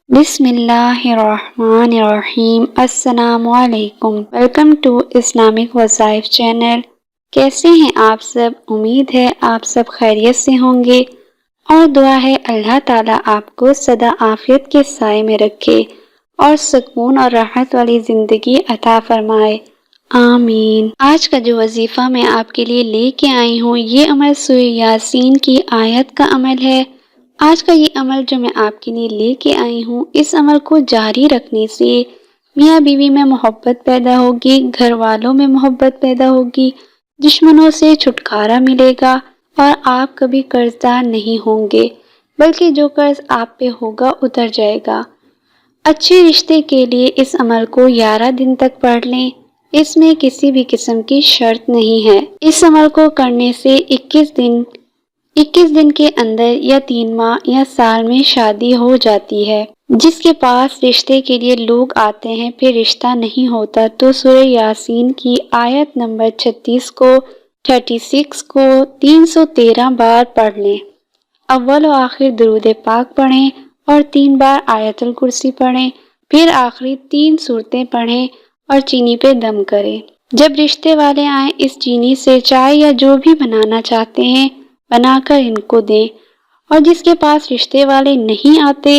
بسم اللہ الرحمن الرحیم۔ السلام علیکم۔ ویلکم ٹو اسلامک وظائف چینل۔ کیسے ہیں آپ سب؟ امید ہے آپ سب خیریت سے ہوں گے اور دعا ہے اللہ تعالیٰ آپ کو سدا عافیت کے سائے میں رکھے اور سکون اور راحت والی زندگی عطا فرمائے، آمین۔ آج کا جو وظیفہ میں آپ کے لیے لے کے آئی ہوں یہ عمل سورہ یاسین کی آیت کا عمل ہے۔ آج کا یہ عمل جو میں آپ کے لیے لے کے آئی ہوں، اس عمل کو جاری رکھنے سے میاں بیوی میں محبت پیدا ہوگی، گھر والوں میں محبت پیدا ہوگی، دشمنوں سے چھٹکارا ملے گا اور آپ کبھی قرض دار نہیں ہوں گے، بلکہ جو قرض آپ پہ ہوگا اتر جائے گا۔ اچھے رشتے کے لیے اس عمل کو 11 دن تک پڑھ لیں، اس میں کسی بھی قسم کی شرط نہیں ہے۔ اس عمل کو کرنے سے 21 دن کے اندر یا 3 ماہ یا سال میں شادی ہو جاتی ہے۔ جس کے پاس رشتے کے لیے لوگ آتے ہیں پھر رشتہ نہیں ہوتا تو سورہ یاسین کی آیت نمبر 36 کو 313 بار پڑھ لیں۔ اول و آخر درود پاک پڑھیں اور 3 بار آیت الکرسی پڑھیں، پھر آخری 3 سورتیں پڑھیں اور چینی پہ دم کریں۔ جب رشتے والے آئیں اس چینی سے چائے یا جو بھی بنانا چاہتے ہیں بنا کر ان کو دیں، اور جس کے پاس رشتے والے نہیں آتے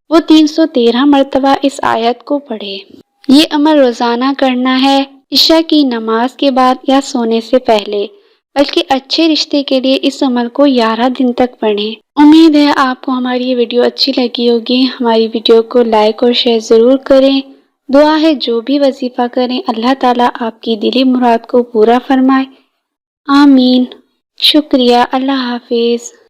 وہ 313 مرتبہ اس آیت کو پڑھے۔ یہ عمل روزانہ کرنا ہے، عشاء کی نماز کے بعد یا سونے سے پہلے، بلکہ اچھے رشتے کے لیے اس عمل کو 11 دن تک پڑھیں۔ امید ہے آپ کو ہماری یہ ویڈیو اچھی لگی ہوگی۔ ہماری ویڈیو کو لائک اور شیئر ضرور کریں۔ دعا ہے جو بھی وظیفہ کریں اللہ تعالیٰ آپ کی دلی مراد کو پورا فرمائے، آمین۔ شکریہ، اللہ حافظ۔